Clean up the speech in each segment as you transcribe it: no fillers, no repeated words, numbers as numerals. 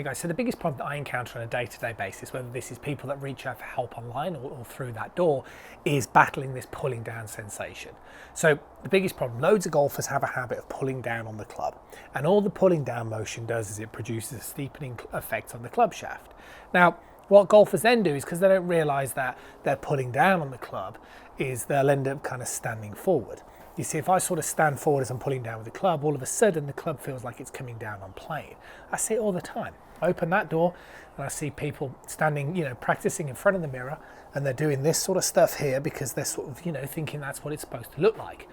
guys, so the biggest problem that I encounter on a day-to-day basis, whether this is people that reach out for help online or through that door, is battling this pulling down sensation. So the biggest problem, loads of golfers have a habit of pulling down on the club, and all the pulling down motion does is it produces a steepening effect on the club shaft. Now, what golfers then do is, because they don't realise that they're pulling down on the club, is they'll end up kind of standing forward. You see, if I sort of stand forward as I'm pulling down with the club, all of a sudden the club feels like it's coming down on plane. I see it all the time. I open that door and I see people standing, practicing in front of the mirror, and they're doing this sort of stuff here because they're sort of, thinking that's what it's supposed to look like.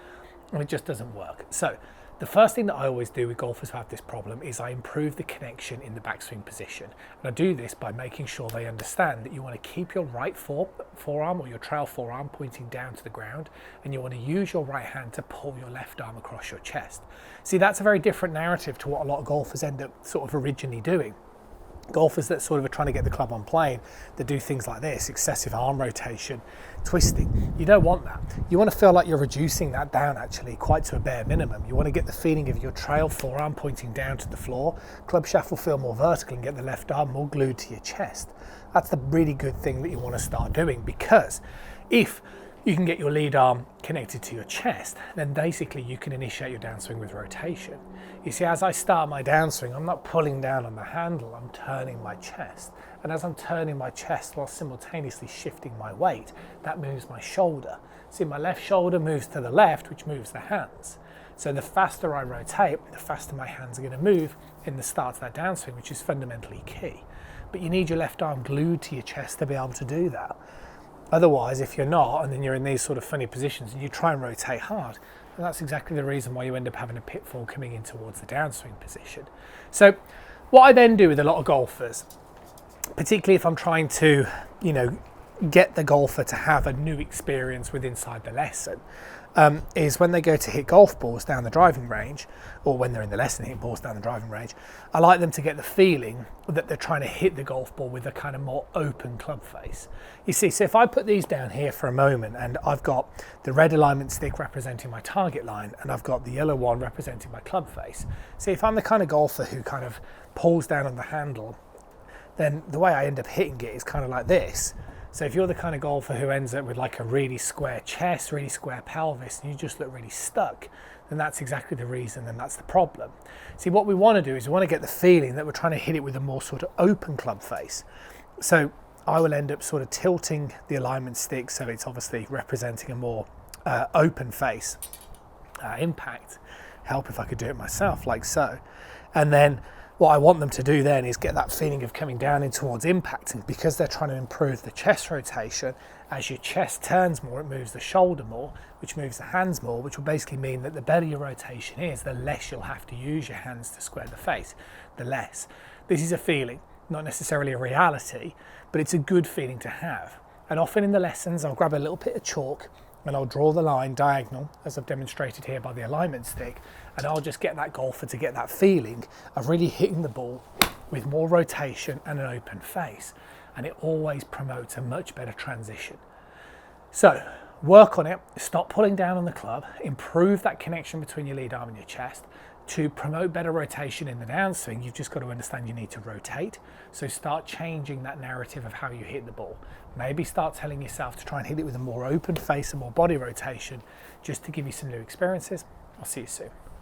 And it just doesn't work. So the first thing that I always do with golfers who have this problem is I improve the connection in the backswing position. And I do this by making sure they understand that you want to keep your right forearm or your trail forearm pointing down to the ground, and you want to use your right hand to pull your left arm across your chest. See, that's a very different narrative to what a lot of golfers end up sort of originally doing. Golfers that sort of are trying to get the club on plane, that do things like this, excessive arm rotation, twisting. You don't want that. You want to feel like you're reducing that down actually quite to a bare minimum. You want to get the feeling of your trail forearm pointing down to the floor. Club shaft will feel more vertical and get the left arm more glued to your chest. That's the really good thing that you want to start doing, because if you can get your lead arm connected to your chest, then basically you can initiate your downswing with rotation. You see, as I start my downswing, I'm not pulling down on the handle, I'm turning my chest. And as I'm turning my chest while simultaneously shifting my weight, that moves my shoulder. See, my left shoulder moves to the left, which moves the hands. So the faster I rotate, the faster my hands are going to move in the start of that downswing, which is fundamentally key. But you need your left arm glued to your chest to be able to do that. Otherwise, if you're not, and then you're in these sort of funny positions and you try and rotate hard, and that's exactly the reason why you end up having a pitfall coming in towards the downswing position. So what I then do with a lot of golfers, particularly if I'm trying to, get the golfer to have a new experience with inside the lesson, is when they go to hit golf balls down the driving range, or when they're in the lesson hitting balls down the driving range, I like them to get the feeling that they're trying to hit the golf ball with a kind of more open club face. You see, so if I put these down here for a moment, and I've got the red alignment stick representing my target line, and I've got the yellow one representing my club face. See, if I'm the kind of golfer who kind of pulls down on the handle, then the way I end up hitting it is kind of like this. So if you're the kind of golfer who ends up with like a really square chest, really square pelvis, and you just look really stuck, then that's exactly the reason, and that's the problem. See, what we want to do is we want to get the feeling that we're trying to hit it with a more sort of open club face. So I will end up sort of tilting the alignment stick so it's obviously representing a more open face impact. Help if I could do it myself, like so. And then what I want them to do then is get that feeling of coming down in towards impact, and because they're trying to improve the chest rotation, as your chest turns more, it moves the shoulder more, which moves the hands more, which will basically mean that the better your rotation is, the less you'll have to use your hands to square the face, the less. This is a feeling, not necessarily a reality, but it's a good feeling to have. And often in the lessons, I'll grab a little bit of chalk and I'll draw the line diagonal, as I've demonstrated here by the alignment stick, and I'll just get that golfer to get that feeling of really hitting the ball with more rotation and an open face, and it always promotes a much better transition. So work on it, stop pulling down on the club, improve that connection between your lead arm and your chest. To promote better rotation in the downswing, you've just got to understand you need to rotate. So start changing that narrative of how you hit the ball. Maybe start telling yourself to try and hit it with a more open face and more body rotation, just to give you some new experiences. I'll see you soon.